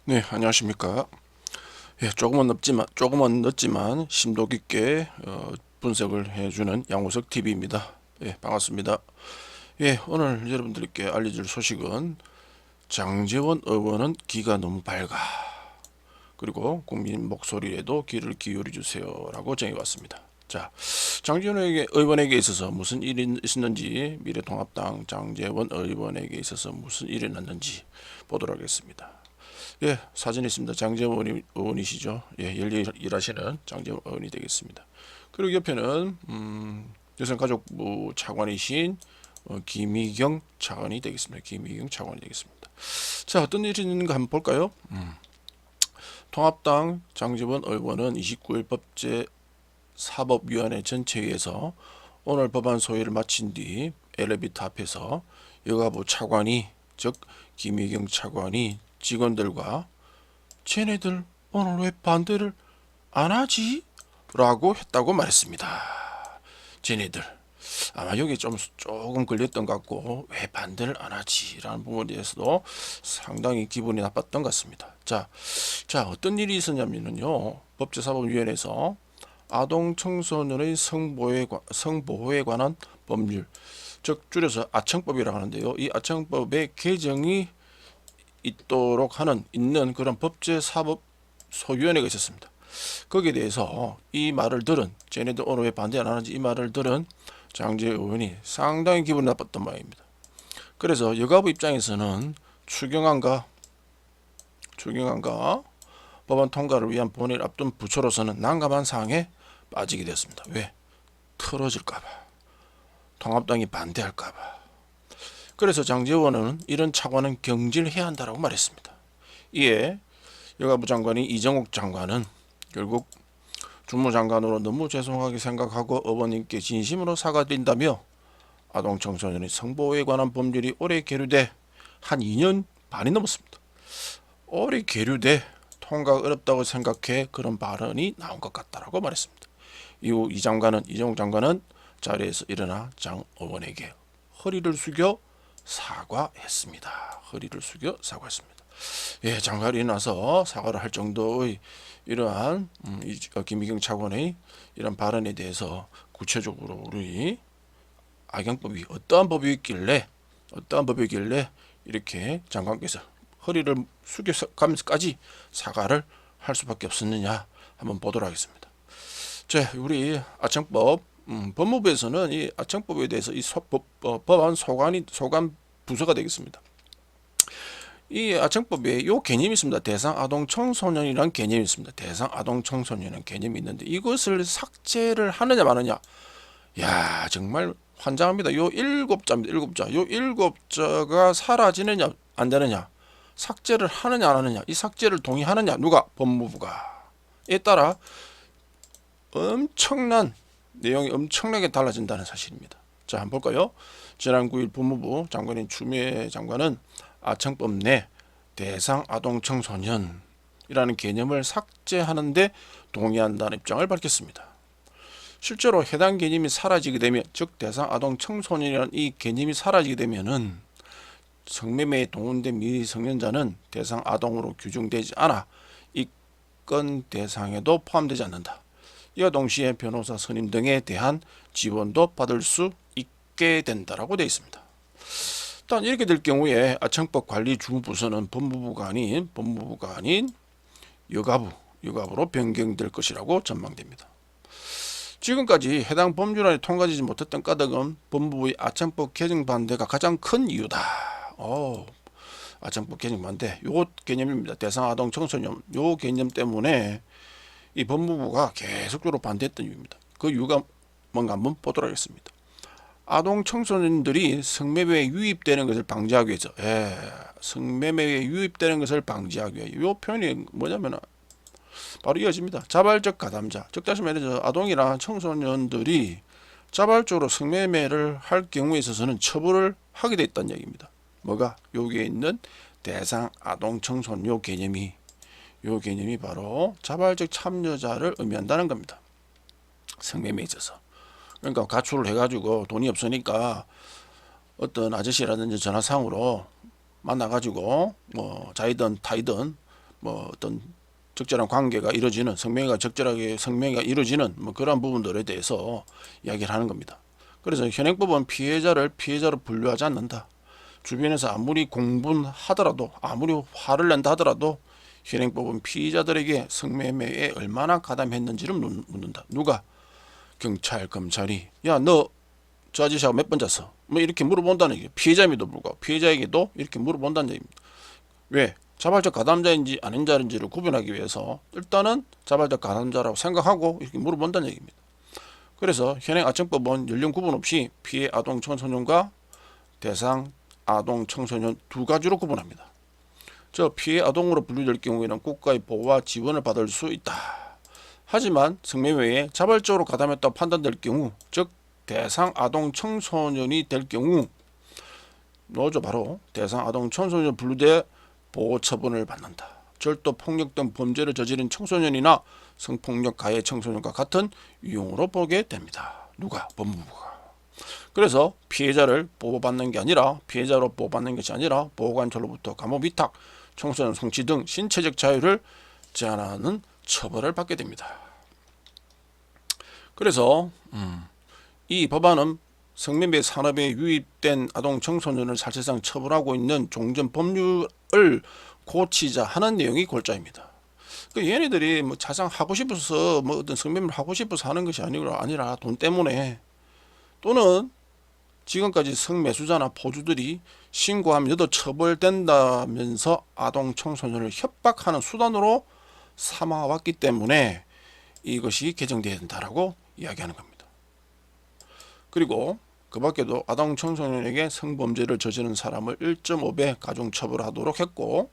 네, 안녕하십니까. 예, 조금은 늦지만 심도 깊게 분석을 해주는 양호석 TV입니다. 예, 반갑습니다. 예, 오늘 여러분들께 알려줄 소식은 장제원 의원은 기가 너무 밝아. 그리고 국민 목소리에도 귀를 기울여 주세요라고 정해왔습니다. 자, 의원에게 있어서 무슨 일이 있었는지, 미래통합당 장제원 의원에게 있어서 무슨 일이 났는지 보도록 하겠습니다. 예, 사진에 있습니다. 장제원 의원이시죠. 예, 열심히 일하시는 장제원 의원이 되겠습니다. 그리고 옆에는 여성가족부 차관이신 김희경 차관이 되겠습니다. 김희경 차관이 되겠습니다. 자, 어떤 일이 있는가 한번 볼까요? 통합당 장제원 의원은 29일 법제사법위원회 전체회에서 오늘 법안 소위를 마친 뒤 엘리베이터 앞에서 여가부 차관이, 즉 김희경 차관이 직원들과 쟤네들 오늘 왜 반대를 안 하지? 라고 했다고 말했습니다. 쟤네들 아마 여기 조금 걸렸던 것 같고 왜 반대를 안 하지? 라는 부분에 대해서도 상당히 기분이 나빴던 것 같습니다. 자, 어떤 일이 있었냐면요. 법제사법위원회에서 아동 청소년의 성보호에 관한 법률, 즉 줄여서 아청법이라고 하는데요. 이 아청법의 개정이 있는 그런 법제사법소위원회가 있었습니다. 거기에 대해서 이 말을 들은, 쟤네들 오늘 왜 반대 안 하는지 이 말을 들은 장제 의원이 상당히 기분 나빴단 말입니다. 그래서 여가부 입장에서는 추경안과 법안 통과를 위한 본회의를 앞둔 부처로서는 난감한 상황에 빠지게 되었습니다. 왜? 틀어질까봐, 통합당이 반대할까봐. 그래서 장제원은 이런 차관은 경질해야 한다고 말했습니다. 이에 여가부 장관인 이정욱 장관은 결국 주무장관으로 너무 죄송하게 생각하고 어머님께 진심으로 사과드린다며 아동 청소년의 성보호에 관한 법률이 오래 계류돼 한 2년 반이 넘었습니다. 오래 계류돼 통과가 어렵다고 생각해 그런 발언이 나온 것 같다라고 말했습니다. 이후 이정욱 장관은 자리에서 일어나 장 의원에게 허리를 숙여 사과했습니다. 예, 장관이 일어나서 사과를 할 정도의 이러한 김희경 차관의 이런 발언에 대해서 구체적으로 우리 악영법이 어떠한 법이길래 이렇게 장관께서 허리를 숙여가면서까지 사과를 할 수밖에 없었느냐 한번 보도록 하겠습니다. 자, 우리 아청법 법무부에서는 이 아청법에 대해서 법안 소관 부서가 되겠습니다. 이 아청법에 요 개념이 있습니다. 대상 아동 청소년이라는 개념이 있습니다. 대상 아동 청소년이라는 개념이 있는데 이것을 삭제를 하느냐 마느냐. 야, 정말 환장합니다. 요 7자입니다. 7자. 요 7자가 사라지느냐 안 되느냐. 삭제를 하느냐 안 하느냐. 이 삭제를 동의하느냐 누가? 법무부가. 에 따라 내용이 엄청나게 달라진다는 사실입니다. 자, 한번 볼까요? 지난 9일 법무부 장관인 추미애 장관은 아청법 내 대상 아동 청소년이라는 개념을 삭제하는데 동의한다는 입장을 밝혔습니다. 실제로 해당 개념이 사라지게 되면, 즉 대상 아동 청소년이라는 이 개념이 사라지게 되면은 성매매에 동원된 미성년자는 대상 아동으로 규정되지 않아 이 건 대상에도 포함되지 않는다. 이와 동시에 변호사 선임 등에 대한 지원도 받을 수 있게 된다라고 되어 있습니다. 일단 이렇게 될 경우에 아청법 관리 주무부서는 법무부가 아닌 여가부로 변경될 것이라고 전망됩니다. 지금까지 해당 법률안이 통과되지 못했던 까닭은 법무부의 아청법 개정 반대가 가장 큰 이유다. 아청법 개정 반대, 요 개념입니다. 대상 아동 청소년 요 개념 때문에 이 법무부가 계속적으로 반대했던 이유입니다. 그 이유가 뭔가 한번 보도록 하겠습니다. 아동 청소년들이 성매매에 유입되는 것을 방지하기 위해서, 성매매에 유입되는 것을 방지하기 위해, 이 표현이 뭐냐면 바로 이어집니다. 자발적 가담자, 즉 다시 말해서 아동이나 청소년들이 자발적으로 성매매를 할 경우에 있어서는 처벌을 하게 돼 있다는 얘기입니다. 뭐가? 여기에 있는 대상 아동 청소년 요 개념이 바로 자발적 참여자를 의미한다는 겁니다. 성매매에 있어서. 그러니까 가출을 해가지고 돈이 없으니까 어떤 아저씨라든지 전화상으로 만나가지고 뭐 자이든 타이든 뭐 어떤 적절한 관계가 이루어지는 성명회가 적절하게 성명회가 이루어지는 뭐 그런 부분들에 대해서 이야기를 하는 겁니다. 그래서 현행법은 피해자를 피해자로 분류하지 않는다. 주변에서 아무리 공분하더라도 아무리 화를 낸다 하더라도 현행법은 피의자들에게 성매매에 얼마나 가담했는지를 묻는다. 누가? 경찰, 검찰이 야 너 저 아저씨하고 몇 번 잤어? 뭐 이렇게 물어본다는 얘기예요. 피해자임에도 불구하고 피해자에게도 이렇게 물어본다는 얘기입니다. 왜? 자발적 가담자인지 아닌지를 구분하기 위해서 일단은 자발적 가담자라고 생각하고 이렇게 물어본다는 얘기입니다. 그래서 현행 아청법은 연령 구분 없이 피해 아동 청소년과 대상 아동 청소년 두 가지로 구분합니다. 저 피해 아동으로 분류될 경우에는 국가의 보호와 지원을 받을 수 있다. 하지만 성매매에 자발적으로 가담했다고 판단될 경우, 즉 대상 아동 청소년이 될 경우 노조 바로 대상 아동 청소년 분류돼 보호 처분을 받는다. 절도, 폭력 등 범죄를 저지른 청소년이나 성폭력 가해 청소년과 같은 유형으로 보게 됩니다. 누가? 법무부가. 그래서 피해자를 보호받는 게 아니라 피해자로 보호받는 것이 아니라 보호관찰로부터 감옥 위탁, 청소년 성취 등 신체적 자유를 제한하는 처벌을 받게 됩니다. 그래서 이 법안은 성매매 산업에 유입된 아동 청소년을 사실상 처벌하고 있는 종전 법률을 고치자 하는 내용이 골자입니다. 그 얘네들이 뭐 자상 하고 싶어서 뭐 어떤 성매매를 하고 싶어서 하는 것이 아니라 돈 때문에, 또는 지금까지 성매수자나 포주들이 신고하면 여도 처벌된다면서 아동 청소년을 협박하는 수단으로 삼아왔기 때문에 이것이 개정되어야 된다라고 이야기하는 겁니다. 그리고 그 밖에도 아동 청소년에게 성범죄를 저지른 사람을 1.5배 가중처벌하도록 했고,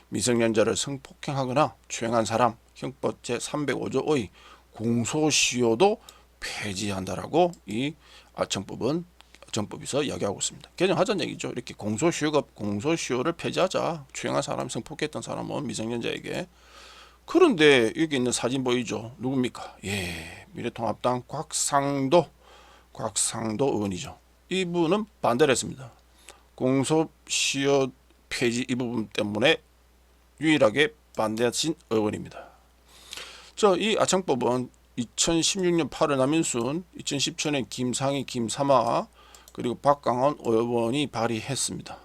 미성년자를 성폭행하거나 추행한 사람 형법 제305조의 공소시효도 폐지한다라고 이 아청법에서 이야기하고 있습니다. 개정하자는 얘기죠. 이렇게 공소시효를 폐지하자. 추행한 사람, 성폭행했던 사람은 미성년자에게. 그런데 여기 있는 사진 보이죠? 누굽니까? 예, 미래통합당 곽상도 의원이죠. 이분은 반대를 했습니다. 공소시효 폐지 이 부분 때문에 유일하게 반대하신 의원입니다. 이 아청법은 2016년 8월 남인순, 2017년 김상희, 김삼아, 그리고 박강원 의원이 발의했습니다.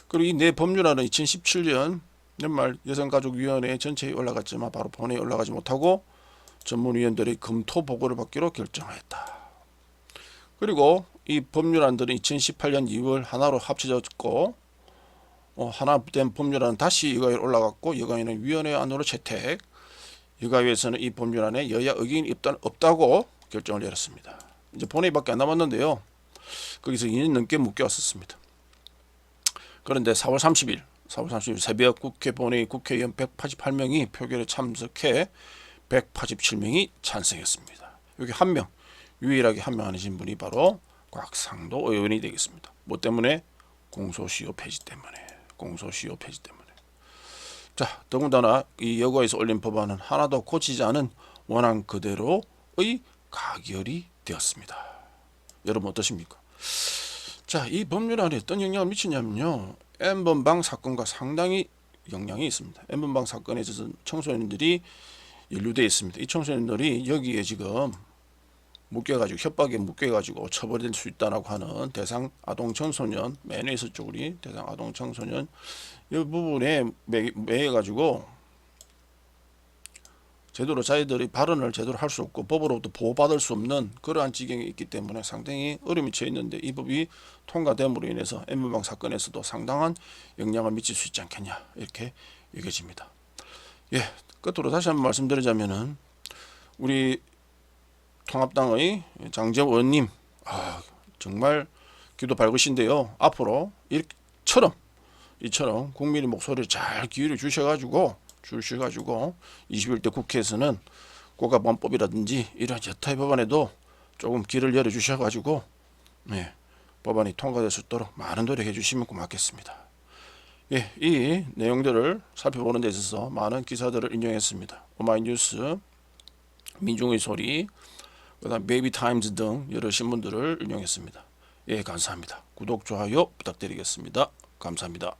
그리고 이 네 법률안은 2017년 연말 여성가족위원회 전체에 올라갔지만 바로 본회의에 올라가지 못하고 전문위원들의 검토 보고를 받기로 결정하였다. 그리고 이 법률안들은 2018년 2월 하나로 합쳐졌고, 하나 된 법률안은 다시 여가위에 올라갔고, 여가위는 위원회 안으로 채택, 여가위에서는 이 법률안에 여야 의견이 없다고 결정을 내렸습니다. 이제 본회의밖에 안 남았는데요. 거기서 2년 넘게 묶여왔었습니다. 그런데 4월 30일 새벽 국회 본회의 국회의원 188명이 표결에 참석해 187명이 찬성했습니다. 여기 한 명, 유일하게 한 명 아니신 분이 바로 곽상도 의원이 되겠습니다. 뭐 때문에? 공소시효 폐지 때문에. 자, 더군다나 이 여가에서 올린 법안은 하나도 고치지 않은 원안 그대로의 가결이 되었습니다. 여러분 어떠십니까? 자, 이 법률안에 어떤 영향을 미치냐면요, N번방 사건과 상당히 영향이 있습니다. N번방 사건에 있어서 청소년들이 연루되어 있습니다. 이 청소년들이 여기에 지금 협박에 묶여가지고 처벌될 수 있다라고 하는 대상 아동 청소년, 맨 위에 있었죠, 우리 대상 아동 청소년, 이 부분에 매여 가지고 제대로 자기들이 발언을 제대로 할 수 없고 법으로부터 보호받을 수 없는 그러한 지경에 있기 때문에 상당히 어려움이 처해 있는데, 이 법이 통과됨으로 인해서 N번방 사건에서도 상당한 영향을 미칠 수 있지 않겠냐, 이렇게 여겨집니다. 예, 끝으로 다시 한번 말씀드리자면은 우리 통합당의 장재원 의원님, 정말 귀도 밝으신데요. 앞으로 이처럼 국민의 목소리를 잘 기울여 주셔가지고 21대 국회에서는 고가보안법이라든지 이런 여타의 법안에도 조금 길을 열어 주셔가지고 법안이 통과될 수 있도록 많은 노력해 주시면 고맙겠습니다. 예, 이 내용들을 살펴보는 데 있어서 많은 기사들을 인용했습니다. 오마이뉴스, 민중의 소리, 그다음 베이비타임즈 등 여러 신문들을 인용했습니다. 예, 감사합니다. 구독, 좋아요 부탁드리겠습니다. 감사합니다.